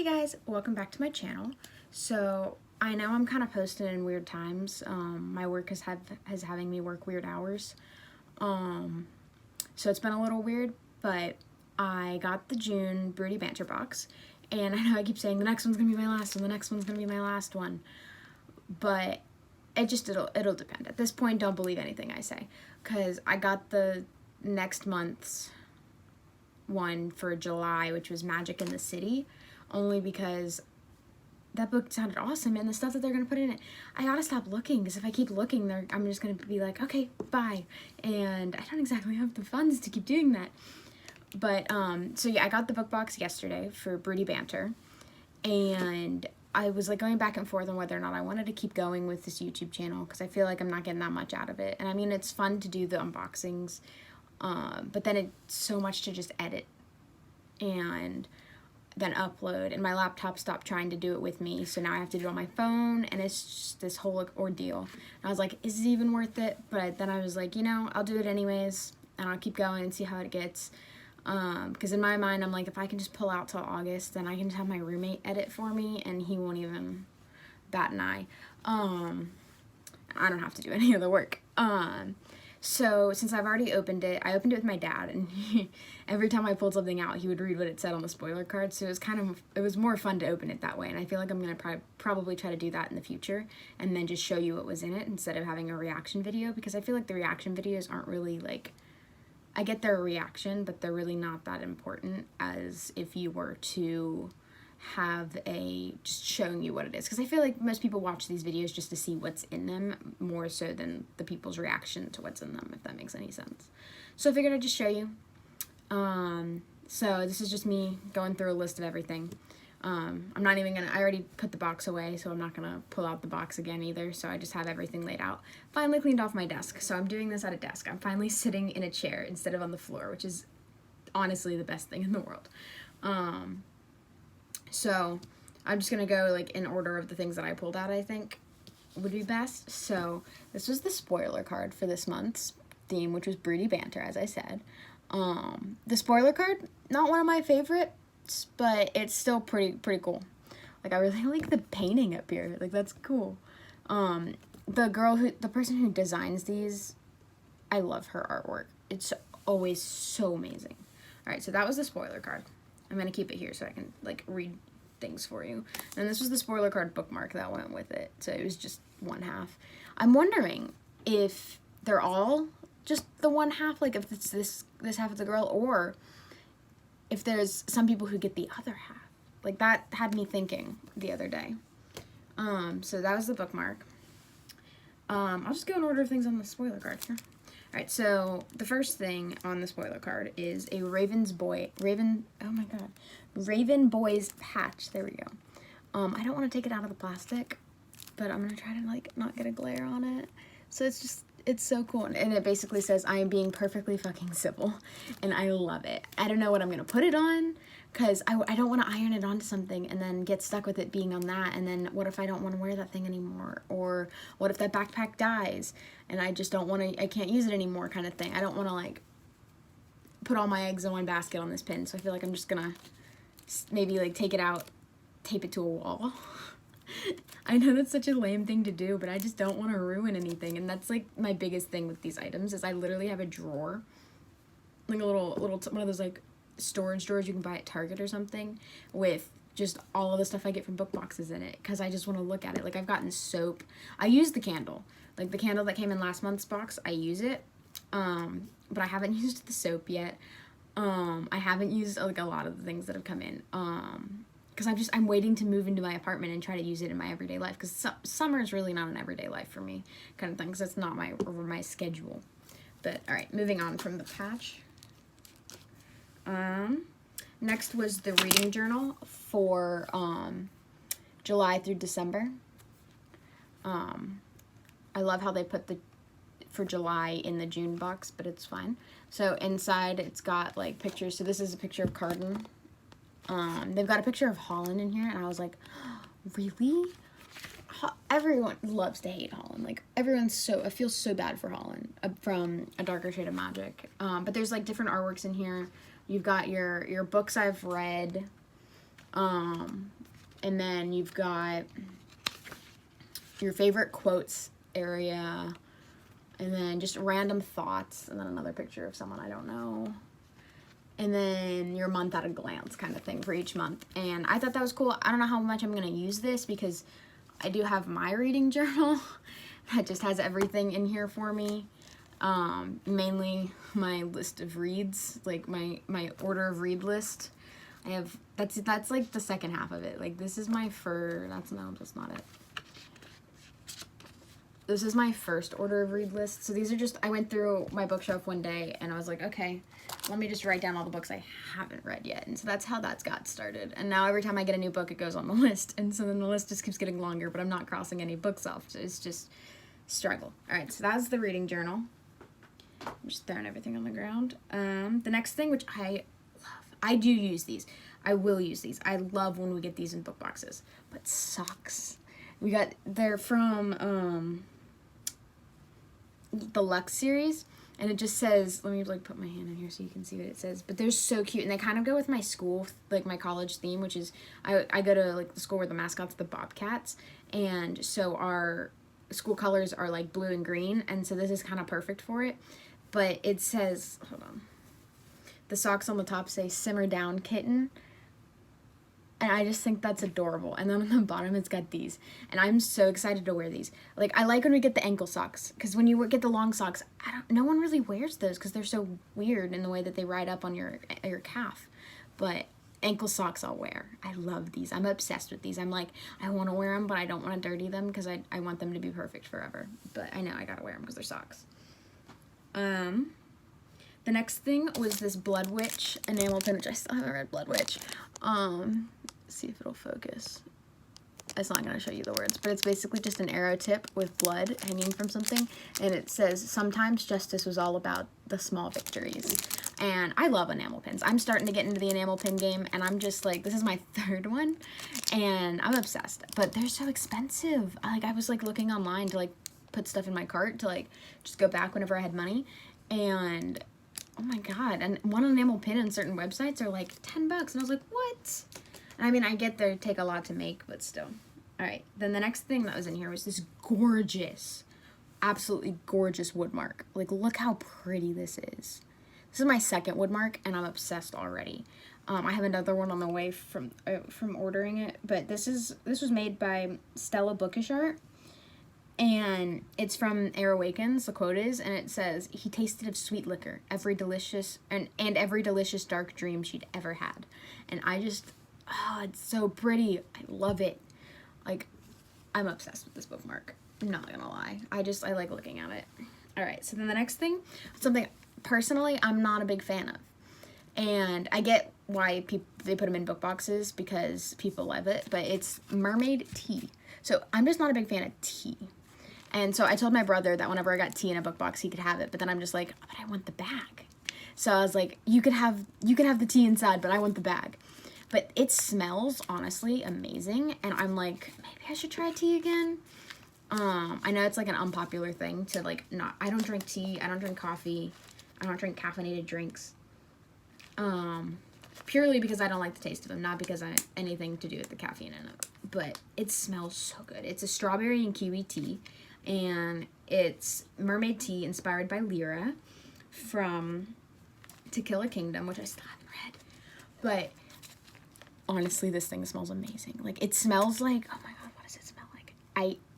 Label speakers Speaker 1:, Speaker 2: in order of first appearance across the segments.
Speaker 1: Hey guys, welcome back to my channel. So I know I'm kind of posting in weird times. My work is having me work weird hours. So it's been a little weird, but I got the June Broody Banter box, and I know I keep saying the next one's gonna be my last one, the next one's gonna be my last one, but it'll depend. At this point, don't believe anything I say, because I got the next month's one for July, which was Magic in the City, only because that book sounded awesome, and the stuff that they're gonna put in it, I gotta stop looking, because if I keep looking, I'm just gonna be like, okay, bye, and I don't exactly have the funds to keep doing that. But so yeah, I got the book box yesterday for Broody Banter, and I was like going back and forth on whether or not I wanted to keep going with this YouTube channel, because I feel like I'm not getting that much out of it. And I mean, it's fun to do the unboxings, but then it's so much to just edit and then upload, and my laptop stopped trying to do it with me, so now I have to do it on my phone, and it's just this whole ordeal. And I was like, is it even worth it? But then I was like, you know, I'll do it anyways, and I'll keep going and see how it gets. Because in my mind, I'm like, if I can just pull out till August, then I can just have my roommate edit for me, and he won't even bat an eye. I don't have to do any of the work. So since I've already opened it, I opened it with my dad, and every time I pulled something out, he would read what it said on the spoiler card. So it was more fun to open it that way, and I feel like I'm gonna probably try to do that in the future, and then just show you what was in it instead of having a reaction video, because I feel like the reaction videos aren't really like, I get their reaction, but they're really not that important as if you were to have just showing you what it is, because I feel like most people watch these videos just to see what's in them more so than the people's reaction to what's in them, if that makes any sense. So I figured I'd just show you. So this is just me going through a list of everything. I'm not even gonna, I already put the box away, so I'm not gonna pull out the box again either, so I just have everything laid out. Finally cleaned off my desk, so I'm doing this at a desk. I'm finally sitting in a chair instead of on the floor, which is honestly the best thing in the world. So I'm just gonna go like in order of the things that I pulled out, I think would be best. So this was the spoiler card for this month's theme, which was Broody Banter, as I said. The spoiler card, not one of my favorites, but it's still pretty cool. Like, I really like the painting up here. Like, that's cool. The person who designs these, I love her artwork. It's always so amazing. All right, so that was the spoiler card. I'm gonna keep it here so I can like read things for you. And this was the spoiler card bookmark that went with it. So it was just one half. I'm wondering if they're all just the one half, like if it's this half of the girl, or if there's some people who get the other half. Like, that had me thinking the other day. So that was the bookmark. I'll just go in order of things on the spoiler card here. Alright, so the first thing on the spoiler card is a Raven Boys patch. There we go. I don't want to take it out of the plastic, but I'm going to try to like not get a glare on it. So it's so cool. And it basically says, I am being perfectly fucking civil. And I love it. I don't know what I'm going to put it on, because I don't want to iron it onto something and then get stuck with it being on that, and then what if I don't want to wear that thing anymore, or what if that backpack dies and I just don't want to, I can't use it anymore, kind of thing. I don't want to like put all my eggs in one basket on this pin, so I feel like I'm just gonna maybe like take it out, tape it to a wall. I know that's such a lame thing to do, but I just don't want to ruin anything, and that's like my biggest thing with these items, is I literally have a drawer, like a little one of those like storage drawers you can buy at Target or something, with just all of the stuff I get from book boxes in it, because I just want to look at it. Like, I've gotten soap. I use the candle. Like, the candle that came in last month's box, I use it. But I haven't used the soap yet. I haven't used like a lot of the things that have come in. Because I'm waiting to move into my apartment and try to use it in my everyday life, because summer is really not an everyday life for me, kind of thing, because it's not my schedule. But alright, moving on from the patch. Next was the reading journal for July through December. I love how they put for July in the June box, but it's fine. So inside it's got like pictures. So this is a picture of Carden. They've got a picture of Holland in here, and I was like, really? Everyone loves to hate Holland. Like, I feel so bad for Holland from A Darker Shade of Magic. But there's like different artworks in here. You've got your books I've read. And then you've got your favorite quotes area, and then just random thoughts, and then another picture of someone I don't know. And then your month at a glance kind of thing for each month. And I thought that was cool. I don't know how much I'm going to use this because I do have my reading journal that just has everything in here for me. Mainly my list of reads, like my order of read list. I have, that's like the second half of it. Like this is my that's not it. This is my first order of read list. So these are just, I went through my bookshelf one day and I was like, okay, let me just write down all the books I haven't read yet. And so that's how that's got started. And now every time I get a new book, it goes on the list. And so then the list just keeps getting longer, but I'm not crossing any books off. So it's just struggle. All right, so that's the reading journal. I'm just throwing everything on the ground. The next thing, which I love, I do use these. I will use these. I love when we get these in book boxes. But socks. They're from the Lux series. And it just says, let me like put my hand in here so you can see what it says. But they're so cute. And they kind of go with my school, like my college theme, which is, I go to like the school where the mascot's the Bobcats. And so our school colors are like blue and green. And so this is kind of perfect for it. But it says, hold on. The socks on the top say, simmer down, kitten. And I just think that's adorable. And then on the bottom, it's got these. And I'm so excited to wear these. Like, I like when we get the ankle socks. Because when you get the long socks, no one really wears those because they're so weird in the way that they ride up on your calf. But ankle socks I'll wear. I love these. I'm obsessed with these. I'm like, I want to wear them, but I don't want to dirty them because I want them to be perfect forever. But I know I got to wear them because they're socks. The next thing was this Blood Witch enamel pin, which I still haven't read Blood Witch. See if it'll focus. It's not going to show you the words, but it's basically just an arrow tip with blood hanging from something, and it says, sometimes justice was all about the small victories. And I love enamel pins. I'm starting to get into the enamel pin game, and I'm just like, this is my third one, and I'm obsessed. But they're so expensive. I was like looking online to like put stuff in my cart to like just go back whenever I had money, and oh my god, and one enamel pin on certain websites are like $10, and I was like, what? I mean, I get they take a lot to make, but still. All right, then the next thing that was in here was this gorgeous, absolutely gorgeous woodmark. Like, look how pretty this is. This is my second woodmark, and I'm obsessed already. I have another one on the way from ordering it, but this was made by Stella Bookish Art, and it's from Air Awakens. The quote is, and it says, "He tasted of sweet liquor, every delicious dark dream she'd ever had," and I just. Oh, it's so pretty. I love it. Like, I'm obsessed with this bookmark. I'm not gonna lie. I like looking at it. All right, so then the next thing, something personally I'm not a big fan of. And I get why they put them in book boxes because people love it, but it's mermaid tea. So I'm just not a big fan of tea. And so I told my brother that whenever I got tea in a book box, he could have it, but then I'm just like, oh, but I want the bag. So I was like, you could have the tea inside, but I want the bag. But it smells, honestly, amazing. And I'm like, maybe I should try tea again. I know it's like an unpopular thing to like not. I don't drink tea. I don't drink coffee. I don't drink caffeinated drinks. Purely because I don't like the taste of them, not because anything to do with the caffeine in it. But it smells so good. It's a strawberry and kiwi tea. And it's mermaid tea inspired by Lyra from To Kill a Kingdom, which I still haven't read. But honestly, this thing smells amazing. Like, it smells like, oh my god, what does it smell like?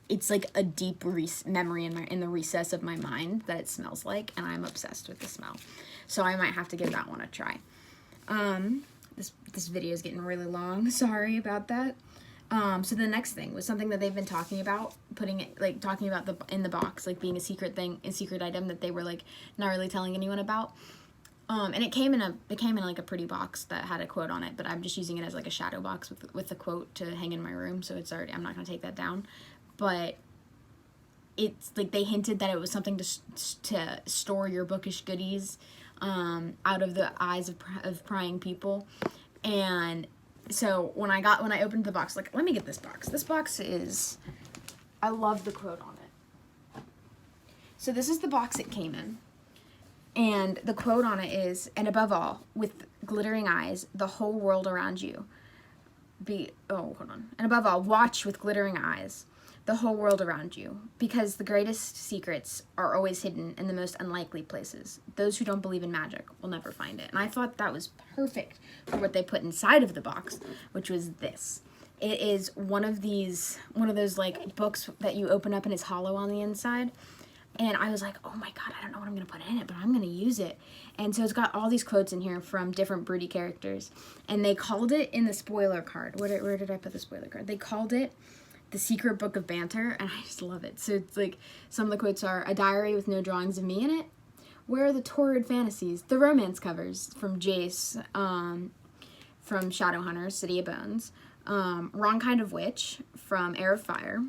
Speaker 1: It's like a deep memory in the recess of my mind that it smells like, and I'm obsessed with the smell. So I might have to give that one a try. This video is getting really long. Sorry about that. So the next thing was something that they've been talking about, talking about in the box, like being a secret item that they were like not really telling anyone about. And it came in like a pretty box that had a quote on it, but I'm just using it as like a shadow box with the quote to hang in my room, so I'm not going to take that down. But it's like they hinted that it was something to store your bookish goodies out of the eyes of prying people. And so when I opened the box, like, let me get this box. This box I love the quote on it. So this is the box it came in. And the quote on it is, "And above all, with glittering eyes, the whole world around you. hold on. And above all, watch with glittering eyes the whole world around you, because the greatest secrets are always hidden in the most unlikely places. Those who don't believe in magic will never find it. And I thought that was perfect for what they put inside of the box, which was this. It is one of those like books that you open up and it's hollow on the inside. And I was like, oh my God, I don't know what I'm going to put in it, but I'm going to use it. And so it's got all these quotes in here from different Broody characters. And they called it in the spoiler card. Where did I put the spoiler card? They called it The Secret Book of Banter, and I just love it. So it's like, some of the quotes are, a diary with no drawings of me in it. Where are the torrid fantasies? The romance covers from Jace, from Shadowhunters, City of Bones. Wrong Kind of Witch from Air of Fire.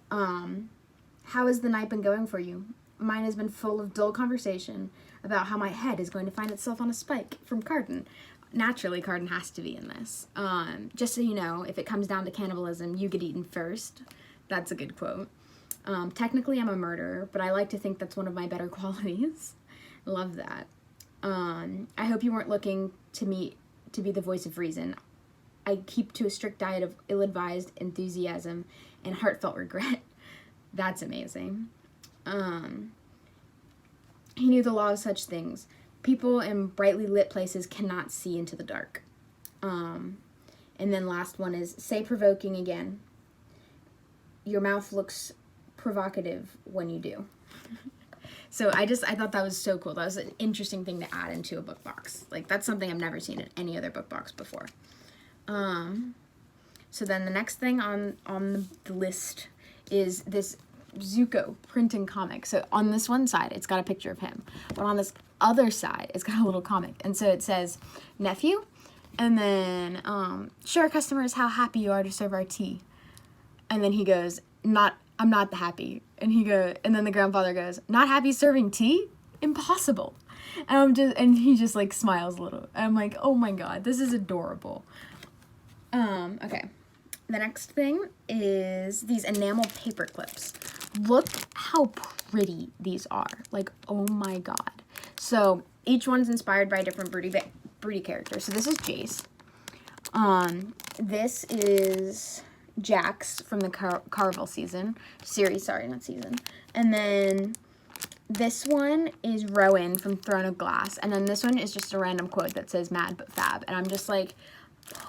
Speaker 1: How has the night been going for you? Mine has been full of dull conversation about how my head is going to find itself on a spike from Carden. Naturally, Carden has to be in this. Just so you know, if it comes down to cannibalism, you get eaten first. That's a good quote. Technically, I'm a murderer, but I like to think that's one of my better qualities. Love that. I hope you weren't looking to me to be the voice of reason. I keep to a strict diet of ill-advised enthusiasm and heartfelt regret. That's amazing. He knew the law of such things. People in brightly lit places cannot see into the dark. And then last one is, say provoking again. Your mouth looks provocative when you do. So I thought that was so cool. That was an interesting thing to add into a book box. Like, that's something I've never seen in any other book box before. So then the next thing on the list is this Zuko printing comic. So on this one side, it's got a picture of him. But on this other side, it's got a little comic. And so it says, nephew, and then, show our customers how happy you are to serve our tea. And then he goes, I'm not the happy. And then the grandfather goes, not happy serving tea? Impossible. And he just like smiles a little. And I'm like, oh my God, this is adorable. Okay. The next thing is these enamel paper clips. Look how pretty these are. Like, oh my God. So each one's inspired by a different Broody character. So this is Jace. This is Jax from the Carvel series, sorry, not season. And then this one is Rowan from Throne of Glass. And then this one is just a random quote that says mad but fab. And I'm just like,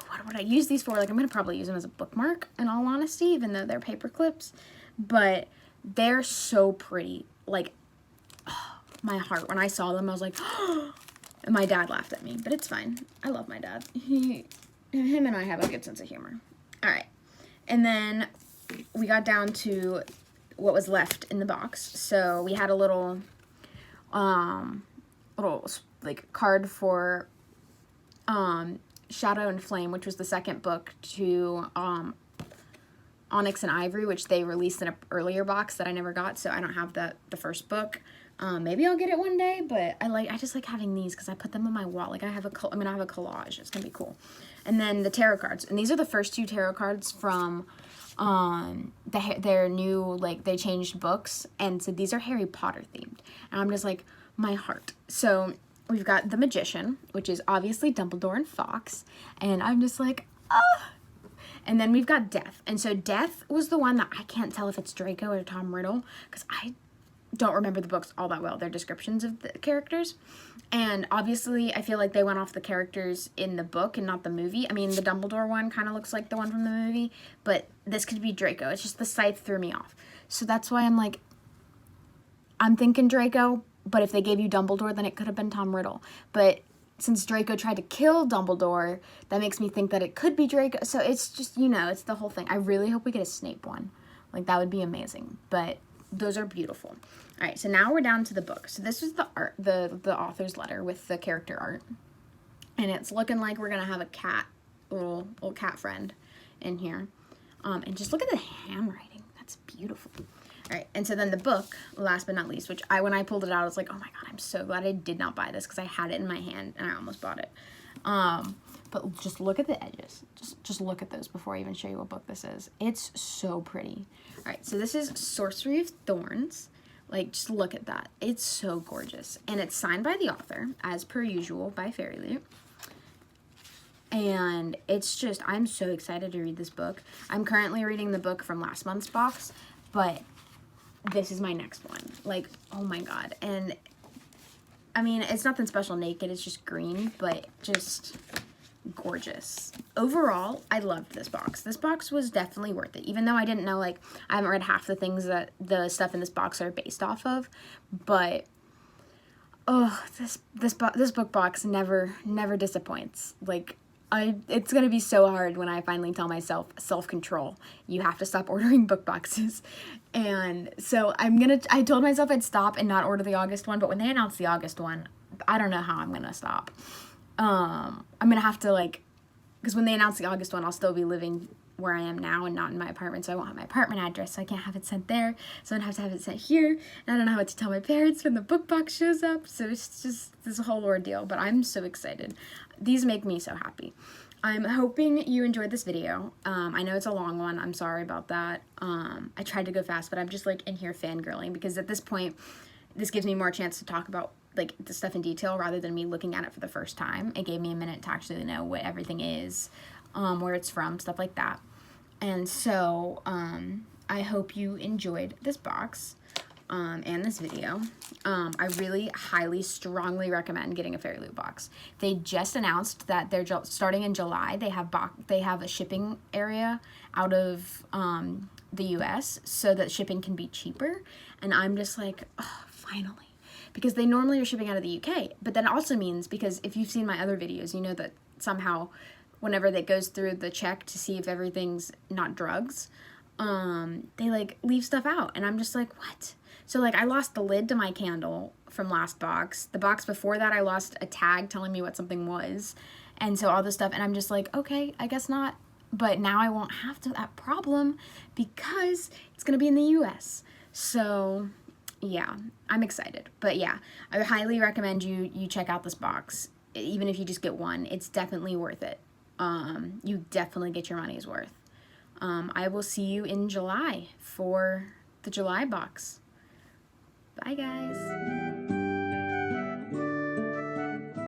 Speaker 1: what would I use these for? Like, I'm going to probably use them as a bookmark, in all honesty, even though they're paper clips. But they're so pretty. Like, my heart, when I saw them, I was like, and my dad laughed at me. But it's fine. I love my dad. Him and I have a good sense of humor. All right. And then we got down to what was left in the box. So we had a little like card for Shadow and Flame, which was the second book to Onyx and Ivory, which they released in an earlier box that I never got, so I don't have the first book. Maybe I'll get it one day, but I just like having these because I put them on my wall. Like, I'm gonna have a collage. It's gonna be cool. And then the tarot cards, and these are the first two tarot cards from their new, like, they changed books, and so these are Harry Potter themed, and I'm just like, my heart. So we've got the Magician, which is obviously Dumbledore and Fawkes, and I'm just like, ah. And then we've got Death, and so Death was the one that I can't tell if it's Draco or Tom Riddle, because I don't remember the books all that well, their descriptions of the characters. And obviously, I feel like they went off the characters in the book and not the movie. I mean, the Dumbledore one kind of looks like the one from the movie, but this could be Draco. It's just the scythe threw me off. So that's why I'm like, I'm thinking Draco, but if they gave you Dumbledore, then it could have been Tom Riddle. But since Draco tried to kill Dumbledore, that makes me think that it could be Draco. So it's just, it's the whole thing. I really hope we get a Snape one. Like, that would be amazing. But those are beautiful. All right, so now we're down to the book. So this is the art, the author's letter with the character art. And it's looking like we're going to have a cat, little cat friend in here. And just look at the handwriting. That's beautiful. All right, and so then the book, last but not least, which when I pulled it out, I was like, oh my God, I'm so glad I did not buy this because I had it in my hand and I almost bought it. But just look at the edges. Just look at those before I even show you what book this is. It's so pretty. All right, so this is Sorcery of Thorns. Like, just look at that. It's so gorgeous. And it's signed by the author, as per usual, by Fairyloot. And it's just, I'm so excited to read this book. I'm currently reading the book from last month's box, but this is my next one. Like, oh my god. And I mean, it's nothing special naked, it's just green, but just gorgeous. Overall, I loved this box. This box was definitely worth it, even though I didn't know, like, I haven't read half the things that the stuff in this box are based off of, but oh, this book box never disappoints. Like, it's gonna be so hard when I finally tell myself, self-control, you have to stop ordering book boxes. And so I told myself I'd stop and not order the August one, but when they announced the August one, I don't know how I'm gonna stop. I'm gonna have to, like, because when they announce the August one, I'll still be living where I am now and not in my apartment, so I won't have my apartment address, so I can't have it sent there, so I'm gonna have to have it sent here, and I don't know what to tell my parents when the book box shows up, so it's just this whole ordeal, but I'm so excited. These make me so happy. I'm hoping you enjoyed this video. I know it's a long one, I'm sorry about that. I tried to go fast, but I'm just, like, in here fangirling, because at this point, this gives me more chance to talk about, like, the stuff in detail rather than me looking at it for the first time. It gave me a minute to actually know what everything is, where it's from, stuff like that. And so, I hope you enjoyed this box, and this video. I really highly, strongly recommend getting a Fairyloot box. They just announced that they're starting in July. They have a shipping area out of, the US so that shipping can be cheaper. And I'm just like, oh, finally. Because they normally are shipping out of the UK. But that also means, because if you've seen my other videos, you know that somehow whenever that goes through the check to see if everything's not drugs, they, like, leave stuff out. And I'm just like, what? So, like, I lost the lid to my candle from last box. The box before that, I lost a tag telling me what something was. And so all this stuff. And I'm just like, okay, I guess not. But now I won't have that problem because it's going to be in the US. So, yeah, I'm excited. But, yeah, I highly recommend you check out this box. Even if you just get one, it's definitely worth it. You definitely get your money's worth. I will see you in July for the July box. Bye, guys.